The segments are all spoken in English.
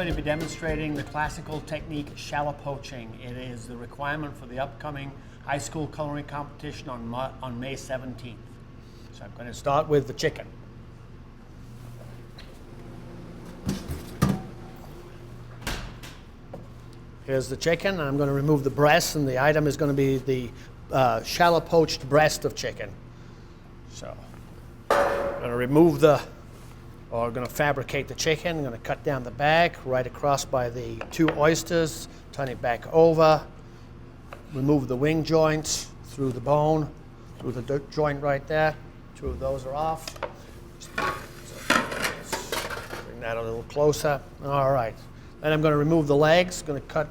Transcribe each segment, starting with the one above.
going to be demonstrating the classical technique shallow poaching. It is the requirement for the upcoming high school culinary competition on May 17th. So I'm going to start with the chicken. Here's the chicken. I'm going to remove the breast, and the item is going to be the shallow poached breast of chicken. So I'm going to remove going to fabricate the chicken. I'm going to cut down the back right across by the 2 oysters, turn it back over, remove the wing joints through the bone, through the joint right there. 2 of those are off. Bring that a little closer. All right. Then I'm going to remove the legs. Going to cut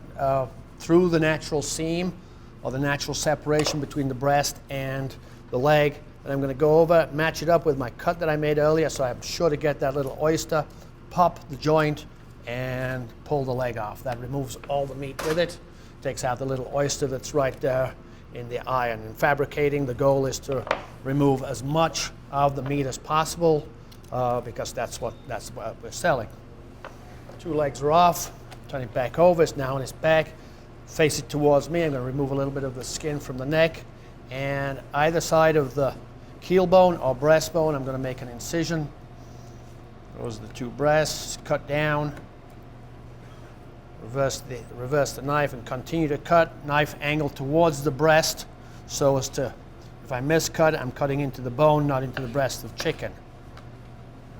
through the natural seam or the natural separation between the breast and the leg. And I'm going to go over, match it up with my cut that I made earlier, so I'm sure to get that little oyster, pop the joint, and pull the leg off. That removes all the meat with it, takes out the little oyster that's right there in the iron. In fabricating, the goal is to remove as much of the meat as possible because that's what we're selling. 2 legs are off. Turn it back over. It's now on its back. Face it towards me. I'm going to remove a little bit of the skin from the neck. And either side of the keel bone or breastbone, I'm going to make an incision. Those are the 2 breasts. Cut down. Reverse the knife and continue to cut. Knife angled towards the breast so as to, if I miscut, I'm cutting into the bone, not into the breast of chicken.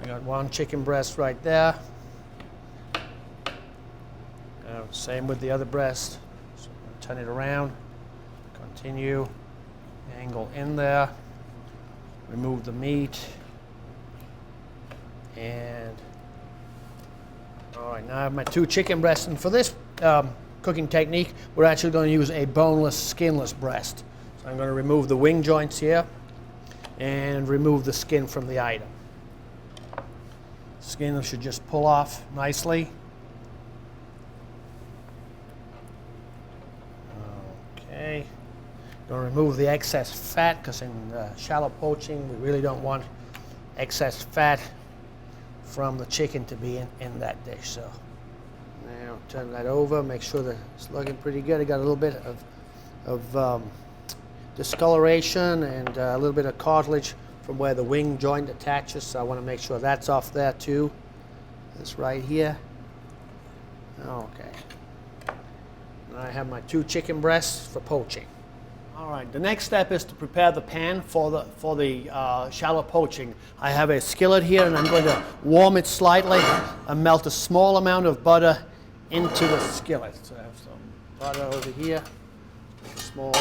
I got 1 chicken breast right there. Same with the other breast. So I'm going to turn it around. Continue. Angle in there, remove the meat, and all right, now I have my 2 chicken breasts, and for this cooking technique, we're actually going to use a boneless, skinless breast. So I'm going to remove the wing joints here and remove the skin from the item. Skin should just pull off nicely. Okay. Going to remove the excess fat because in shallow poaching we really don't want excess fat from the chicken to be in that dish. So now turn that over, make sure that it's looking pretty good. I got a little bit of discoloration and a little bit of cartilage from where the wing joint attaches, so I want to make sure that's off there too. This right here. Okay. Now I have my 2 chicken breasts for poaching. All right, the next step is to prepare the pan for the shallow poaching. I have a skillet here, and I'm going to warm it slightly and melt a small amount of butter into the skillet. So I have some butter over here, small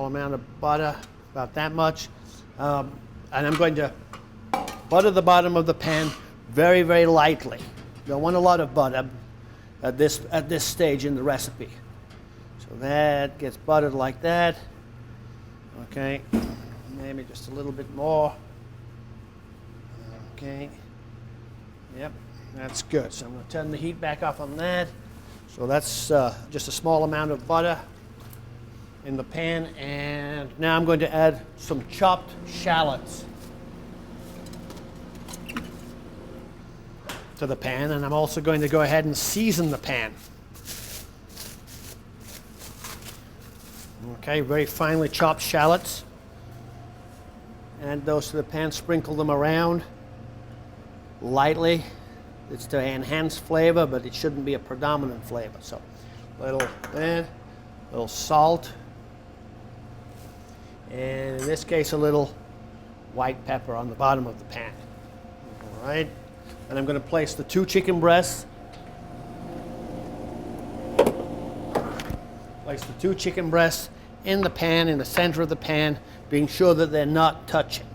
amount of butter, about that much. And I'm going to butter the bottom of the pan very, very lightly. You don't want a lot of butter at this stage in the recipe. So that gets buttered like that. Okay, maybe just a little bit more. Okay, yep, that's good. So I'm going to turn the heat back off on that. So that's just a small amount of butter in the pan, and now I'm going to add some chopped shallots to the pan, and I'm also going to go ahead and season the pan. Okay, very finely chopped shallots. Add those to the pan, sprinkle them around lightly. It's to enhance flavor, but it shouldn't be a predominant flavor. So a little salt, and in this case a little white pepper on the bottom of the pan. All right, and I'm going to place the 2 chicken breasts. Place the 2 chicken breasts in the pan, in the center of the pan, being sure that they're not touching.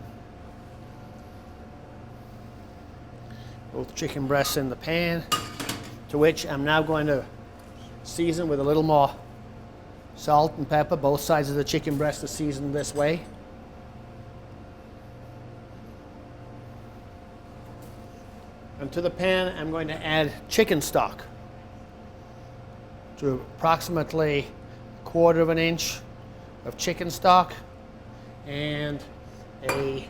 Both chicken breasts in the pan, to which I'm now going to season with a little more salt and pepper. Both sides of the chicken breast are seasoned this way. And to the pan, I'm going to add chicken stock to approximately 1/4 of an inch of chicken stock and a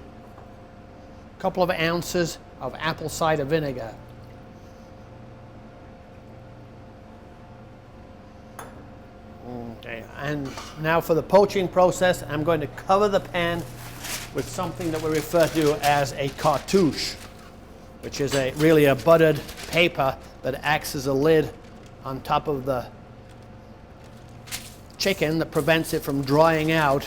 couple of ounces of apple cider vinegar. Okay, and now for the poaching process, I'm going to cover the pan with something that we refer to as a cartouche, which is really a buttered paper that acts as a lid on top of the chicken that prevents it from drying out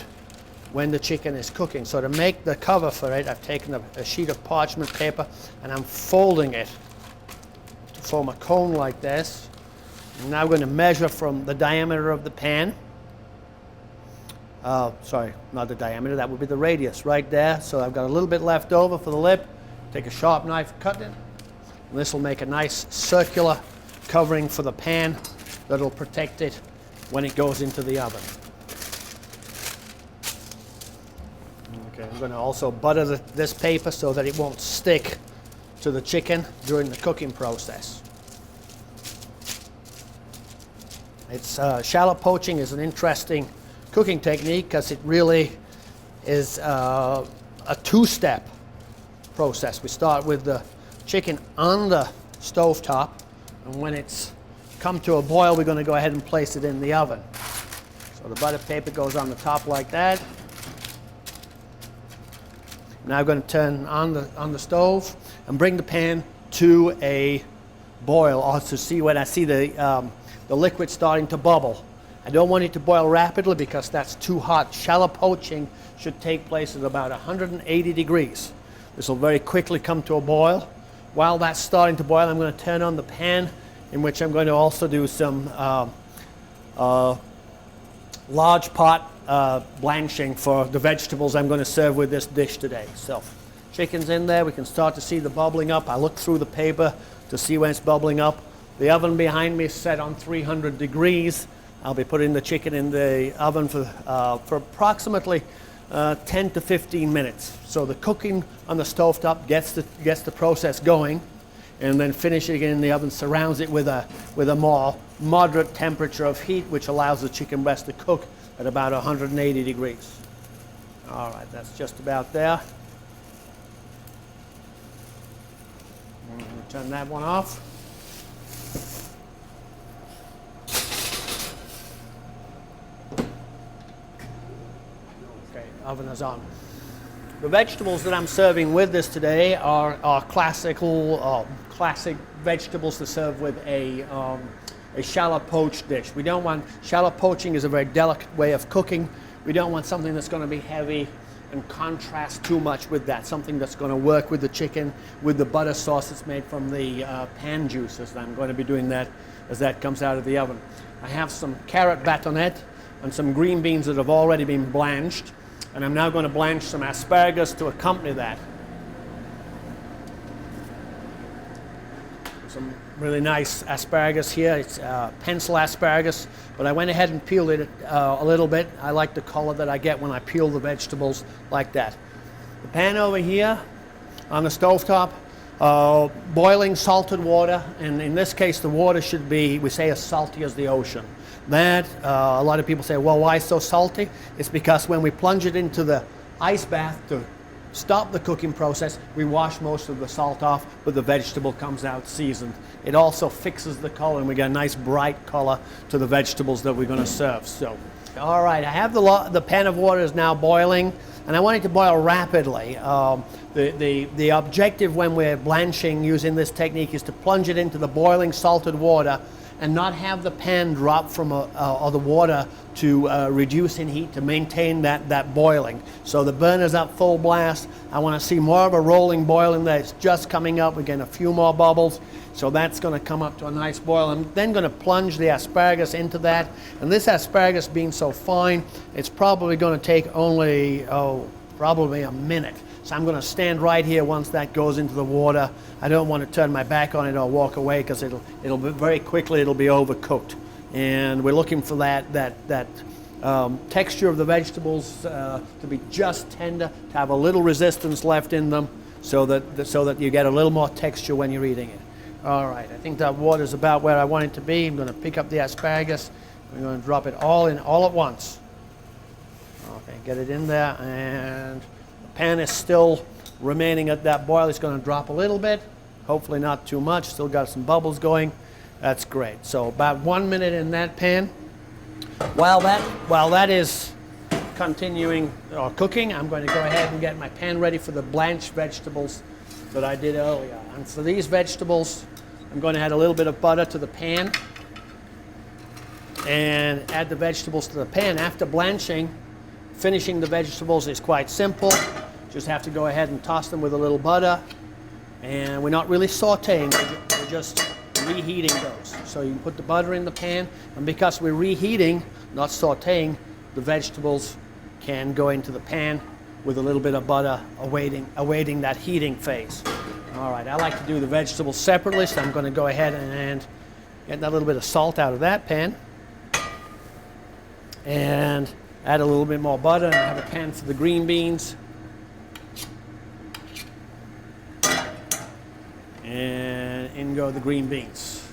when the chicken is cooking. So to make the cover for it, I've taken a sheet of parchment paper and I'm folding it to form a cone like this. I'm now going to measure from the diameter of the pan. Sorry, not the diameter, that would be the radius right there. So I've got a little bit left over for the lip. Take a sharp knife, cut it. And this will make a nice circular covering for the pan that'll protect it when it goes into the oven. Okay, I'm going to also butter this paper so that it won't stick to the chicken during the cooking process. Shallot poaching is an interesting cooking technique because it really is a two-step process. We start with the chicken on the stovetop, and when it's come to a boil, we're going to go ahead and place it in the oven. So the butter paper goes on the top like that. Now I'm going to turn on the stove and bring the pan to a boil, also see when I see the liquid starting to bubble. I don't want it to boil rapidly because that's too hot. Shallot poaching should take place at about 180 degrees. This will very quickly come to a boil. While that's starting to boil, I'm going to turn on the pan, in which I'm going to also do some large pot blanching for the vegetables I'm going to serve with this dish today. So chicken's in there, we can start to see the bubbling up. I look through the paper to see when it's bubbling up. The oven behind me is set on 300 degrees. I'll be putting the chicken in the oven for approximately 10 to 15 minutes. So the cooking on the stovetop gets the process going, and then finishing it in the oven surrounds it with a more moderate temperature of heat, which allows the chicken breast to cook at about 180 degrees. All right, that's just about there. I'm going to turn that one off. Okay, oven is on. The vegetables that I'm serving with this today are classic vegetables to serve with a shallot poached dish. We don't want, shallot poaching is a very delicate way of cooking. We don't want something that's going to be heavy and contrast too much with that. Something that's going to work with the chicken, with the butter sauce that's made from the pan juices. I'm going to be doing that as that comes out of the oven. I have some carrot batonette and some green beans that have already been blanched. And I'm now going to blanch some asparagus to accompany that. Some really nice asparagus here. It's pencil asparagus, but I went ahead and peeled it a little bit. I like the color that I get when I peel the vegetables like that. The pan over here on the stovetop, boiling salted water, and in this case the water should be, we say, as salty as the ocean. That, a lot of people say, well, why so salty? It's because when we plunge it into the ice bath to stop the cooking process, we wash most of the salt off, but the vegetable comes out seasoned. It also fixes the color, and we get a nice bright color to the vegetables that we're going to serve. So, all right, I have the pan of water is now boiling, and I want it to boil rapidly. The objective when we're blanching using this technique is to plunge it into the boiling salted water and not have the pan drop from or the water to reduce in heat, to maintain that boiling. So the burner's up full blast. I want to see more of a rolling boil in there. It's just coming up. Again, a few more bubbles. So that's going to come up to a nice boil. I'm then going to plunge the asparagus into that. And this asparagus being so fine, it's probably going to take only, probably a minute. So I'm going to stand right here once that goes into the water. I don't want to turn my back on it or walk away because it'll be very quickly, it'll be overcooked. And we're looking for that texture of the vegetables to be just tender, to have a little resistance left in them, so that you get a little more texture when you're eating it. All right, I think that water's about where I want it to be. I'm going to pick up the asparagus. I'm going to drop it all in all at once. Okay, get it in there, and pan is still remaining at that boil. It's going to drop a little bit, hopefully not too much. Still got some bubbles going. That's great. So about 1 minute in that pan. While that is continuing or cooking, I'm going to go ahead and get my pan ready for the blanched vegetables that I did earlier. And for these vegetables, I'm going to add a little bit of butter to the pan and add the vegetables to the pan. After blanching, finishing the vegetables is quite simple. Just have to go ahead and toss them with a little butter. And we're not really sauteing, we're just reheating those. So you can put the butter in the pan, and because we're reheating, not sauteing, the vegetables can go into the pan with a little bit of butter awaiting that heating phase. All right, I like to do the vegetables separately, so I'm going to go ahead and get that little bit of salt out of that pan and add a little bit more butter, and I have a pan for the green beans. And in go the green beans.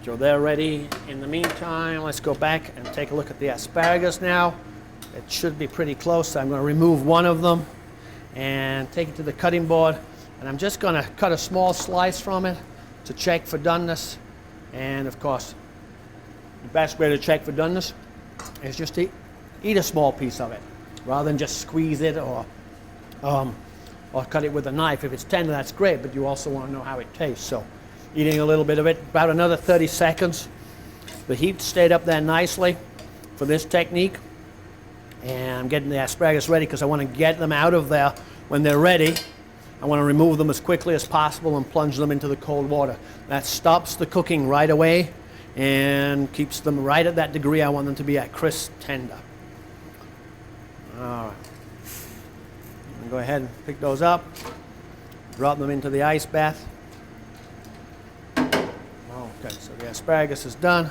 So they're ready. In the meantime, let's go back and take a look at the asparagus now. It should be pretty close. I'm going to remove one of them and take it to the cutting board. And I'm just going to cut a small slice from it to check for doneness. And of course, the best way to check for doneness is just to eat a small piece of it rather than just squeeze it or cut it with a knife. If it's tender, that's great, but you also want to know how it tastes. So eating a little bit of it, about another 30 seconds. The heat stayed up there nicely for this technique. And I'm getting the asparagus ready because I want to get them out of there when they're ready. I want to remove them as quickly as possible and plunge them into the cold water. That stops the cooking right away and keeps them right at that degree I want them to be at, crisp tender. All right. Go ahead and pick those up, drop them into the ice bath. Okay, so the asparagus is done.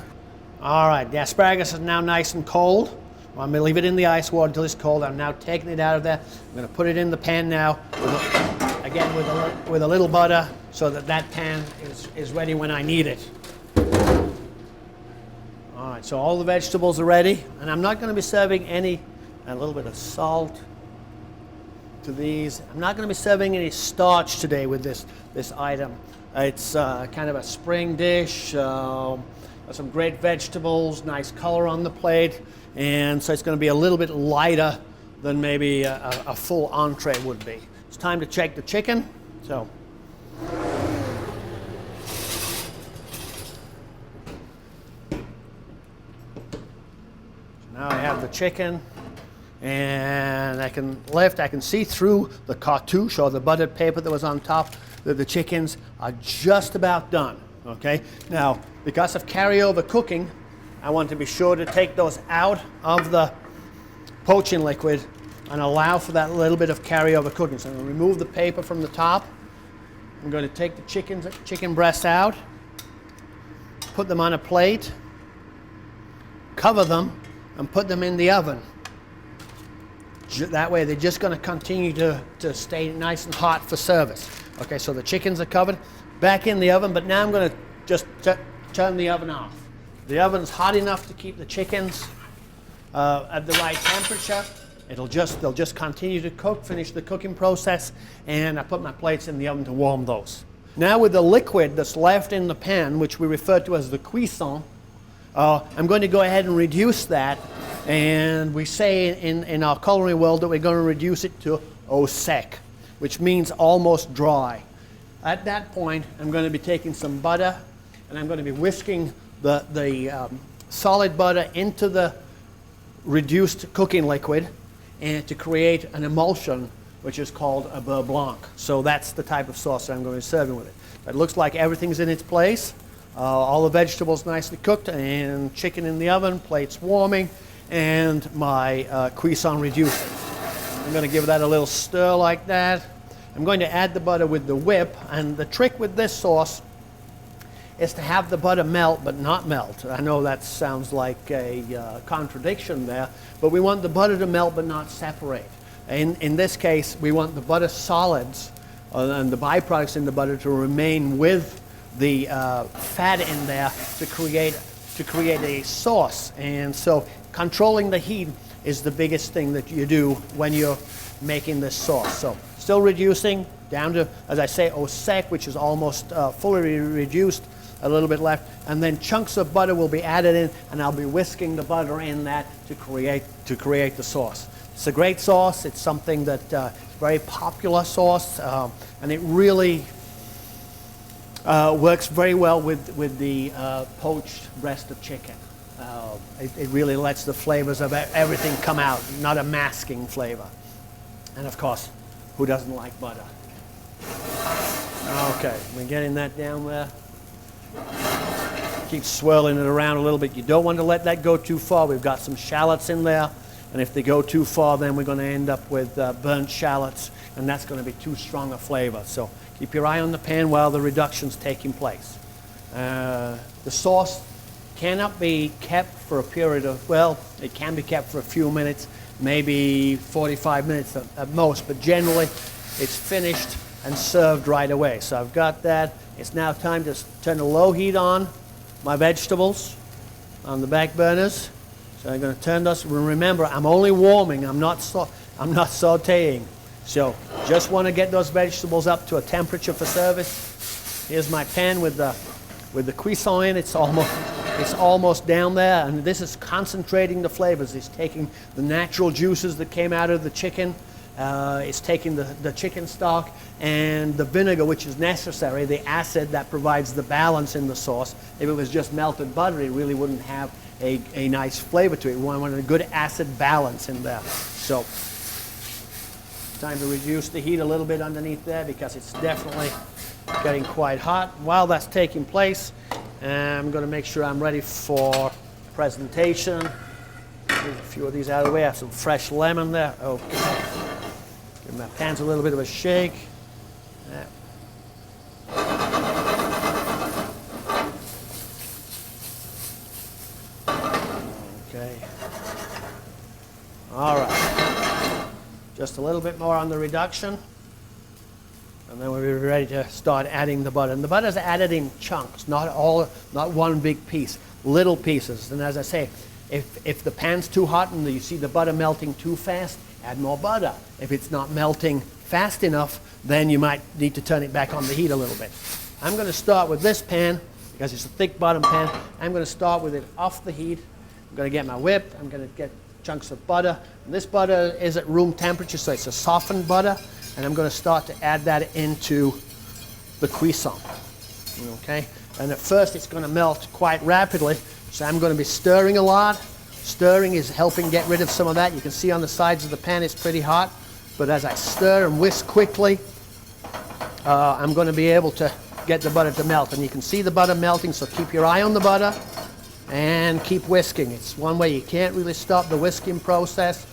All right, the asparagus is now nice and cold. I'm going to leave it in the ice water until it's cold. I'm now taking it out of there. I'm going to put it in the pan now, again with a little butter, so that that pan is ready when I need it. All right, so all the vegetables are ready, and I'm not going to be serving a little bit of salt to these. I'm not going to be serving any starch today with this item. It's kind of a spring dish, some great vegetables, nice color on the plate, and so it's going to be a little bit lighter than maybe a full entree would be. It's time to check the chicken. So now I have the chicken. And I can see through the cartouche or the buttered paper that was on top that the chickens are just about done, okay? Now, because of carryover cooking, I want to be sure to take those out of the poaching liquid and allow for that little bit of carryover cooking. So I'm going to remove the paper from the top. I'm going to take the chicken breasts out, put them on a plate, cover them, and put them in the oven. That way they're just going to continue to stay nice and hot for service. Okay, so the chickens are covered, back in the oven, but now I'm going to just turn the oven off. The oven's hot enough to keep the chickens at the right temperature. They'll just continue to cook, finish the cooking process, and I put my plates in the oven to warm those. Now with the liquid that's left in the pan, which we refer to as the cuisson, I'm going to go ahead and reduce that. And we say in our culinary world that we're going to reduce it to au sec, which means almost dry. At that point, I'm going to be taking some butter, and I'm going to be whisking the solid butter into the reduced cooking liquid, and to create an emulsion, which is called a beurre blanc. So that's the type of sauce that I'm going to be serving with it. It looks like everything's in its place. All the vegetables nicely cooked, and chicken in the oven, plates warming, and my cuisson reducer. I'm going to give that a little stir like that. I'm going to add the butter with the whip, and the trick with this sauce is to have the butter melt but not melt. I know that sounds like a contradiction there, but we want the butter to melt but not separate. In this case, we want the butter solids and the byproducts in the butter to remain with the fat in there to create a sauce. And so controlling the heat is the biggest thing that you do when you're making this sauce. So still reducing down to, as I say, au sec, which is almost fully reduced. a little bit left, and then chunks of butter will be added in, and I'll be whisking the butter in that to create the sauce. It's a great sauce. It's something that is a very popular sauce, and it really works very well with the poached breast of chicken. It really lets the flavors of everything come out, not a masking flavor. And of course, who doesn't like butter? Okay, we're getting that down there. Keep swirling it around a little bit. You don't want to let that go too far. We've got some shallots in there, and if they go too far, then we're going to end up with burnt shallots, and that's going to be too strong a flavor. So keep your eye on the pan while the reduction's taking place. The sauce cannot be kept for a period of, well, it can be kept for a few minutes, maybe 45 minutes at most, but generally it's finished and served right away. So I've got that. It's now time to turn the low heat on my vegetables on the back burners. So I'm going to turn this. Remember, I'm only warming. I'm not sautéing. So just want to get those vegetables up to a temperature for service. Here's my pan with the cuisson in. It's almost down there, and this is concentrating the flavors. It's taking the natural juices that came out of the chicken. It's taking the chicken stock and the vinegar, which is necessary, the acid that provides the balance in the sauce. If it was just melted butter, it really wouldn't have a nice flavor to it. We want a good acid balance in there. So time to reduce the heat a little bit underneath there because it's definitely getting quite hot. While that's taking place, I'm going to make sure I'm ready for presentation. Get a few of these out of the way. I have some fresh lemon there. Okay. Give my pans a little bit of a shake. Yeah. Okay. All right. Just a little bit more on the reduction. And then we'll be ready to start adding the butter. And the butter is added in chunks, not one big piece, little pieces. And as I say, if the pan's too hot and you see the butter melting too fast, add more butter. If it's not melting fast enough, then you might need to turn it back on the heat a little bit. I'm going to start with this pan because it's a thick bottom pan. I'm going to start with it off the heat. I'm going to get my whip. I'm going to get chunks of butter. And this butter is at room temperature, so it's a softened butter. And I'm going to start to add that into the cuisson. Okay? And at first it's going to melt quite rapidly, so I'm going to be stirring a lot. Stirring is helping get rid of some of that. You can see on the sides of the pan it's pretty hot, but as I stir and whisk quickly, I'm going to be able to get the butter to melt. And you can see the butter melting, so keep your eye on the butter and keep whisking. It's one way you can't really stop the whisking process,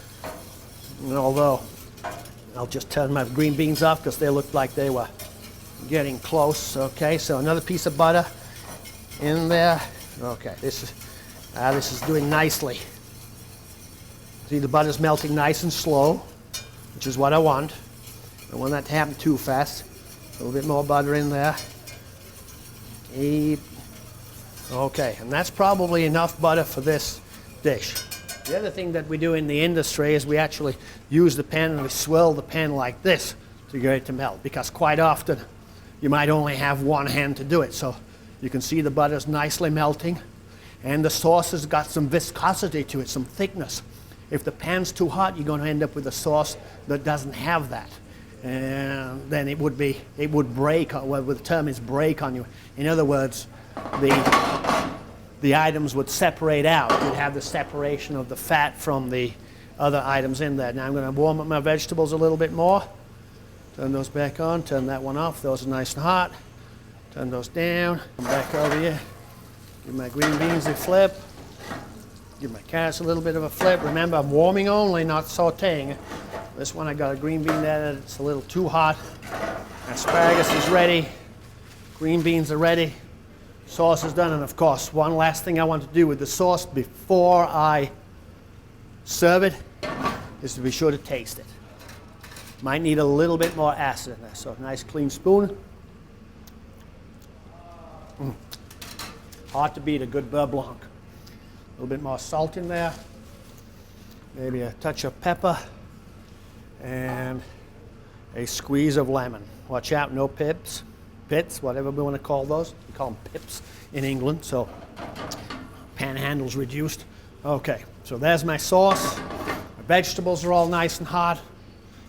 although I'll just turn my green beans off because they looked like they were getting close. Okay, so another piece of butter in there. Okay, this is doing nicely. See, the butter's melting nice and slow, which is what I want. I don't want that to happen too fast. A little bit more butter in there. Okay, and that's probably enough butter for this dish. The other thing that we do in the industry is we actually use the pan and we swirl the pan like this to get it to melt, because quite often you might only have one hand to do it. So you can see the butter's nicely melting, and the sauce has got some viscosity to it, some thickness. If the pan's too hot, you're going to end up with a sauce that doesn't have that. And then it would break, well, the term is break on you. In other words, the items would separate out. You'd have the separation of the fat from the other items in there. Now I'm going to warm up my vegetables a little bit more. Turn those back on, turn that one off. Those are nice and hot. Turn those down. Come back over here. Give my green beans a flip. Give my carrots a little bit of a flip. Remember, I'm warming only, not sauteing. This one I got a green bean there. It's a little too hot. Asparagus is ready. Green beans are ready. Sauce is done. And of course, one last thing I want to do with the sauce before I serve it is to be sure to taste it. Might need a little bit more acid in there. So a nice clean spoon. Hard to beat a good beurre blanc. A little bit more salt in there. Maybe a touch of pepper. And a squeeze of lemon. Watch out, no pits, whatever we want to call those. call them pips in England, so panhandle's reduced. Okay, so there's my sauce. My vegetables are all nice and hot.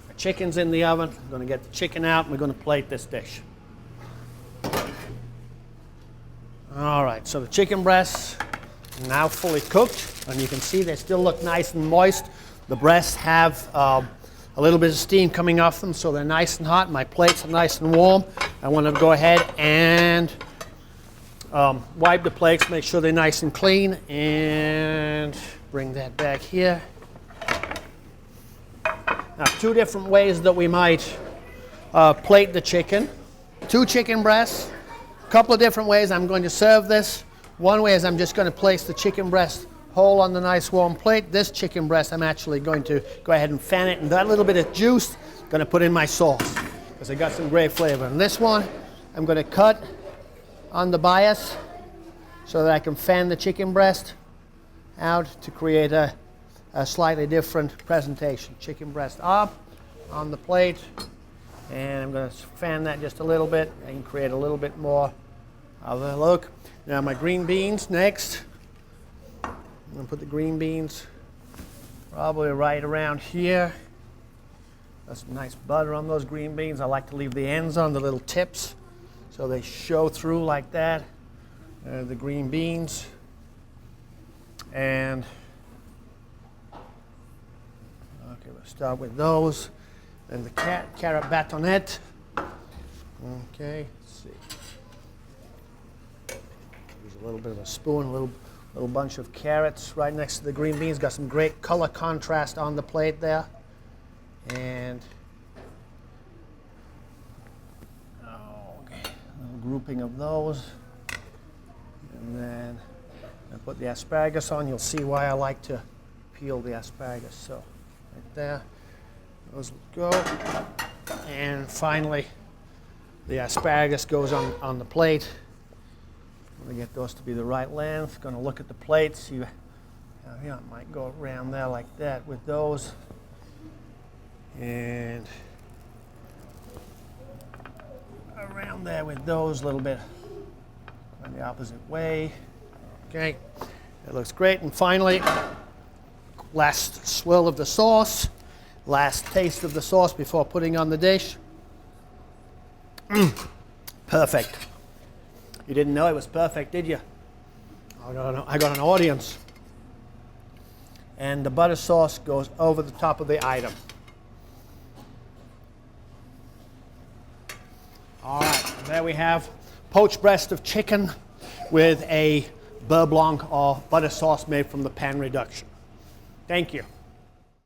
My chicken's in the oven. I'm going to get the chicken out and we're going to plate this dish. All right, so the chicken breasts are now fully cooked, and you can see they still look nice and moist. The breasts have a little bit of steam coming off them, so they're nice and hot. My plates are nice and warm. I want to go ahead and wipe the plates, make sure they're nice and clean, and bring that back here. Now, two different ways that we might plate the chicken. 2 chicken breasts. A couple of different ways I'm going to serve this. One way is I'm just going to place the chicken breast whole on the nice warm plate. This chicken breast I'm actually going to go ahead and fan it, and that little bit of juice I'm going to put in my sauce because I got some great flavor. And this one I'm going to cut on the bias so that I can fan the chicken breast out to create a slightly different presentation. Chicken breast up on the plate, and I'm going to fan that just a little bit and create a little bit more of a look. Now my green beans next. I'm going to put the green beans probably right around here. That's some nice butter on those green beans. I like to leave the ends on, the little tips, so they show through like that. The green beans. And okay, we'll start with those. Then the carrot batonette. Okay, let's see. Use a little bit of a spoon, a little bunch of carrots right next to the green beans. Got some great color contrast on the plate there. And okay, a little grouping of those. And then I put the asparagus on. You'll see why I like to peel the asparagus. So right there. Those go. And finally, the asparagus goes on the plate. I'm going to get those to be the right length. Going to look at the plate, see, I might go around there like that with those. And around there with those a little bit. Going the opposite way. Okay, that looks great. And finally, last swirl of the sauce. Last taste of the sauce before putting on the dish. Perfect. You didn't know it was perfect, did you? I got an audience. And the butter sauce goes over the top of the item. All right, there we have poached breast of chicken with a beurre blanc or butter sauce made from the pan reduction. Thank you.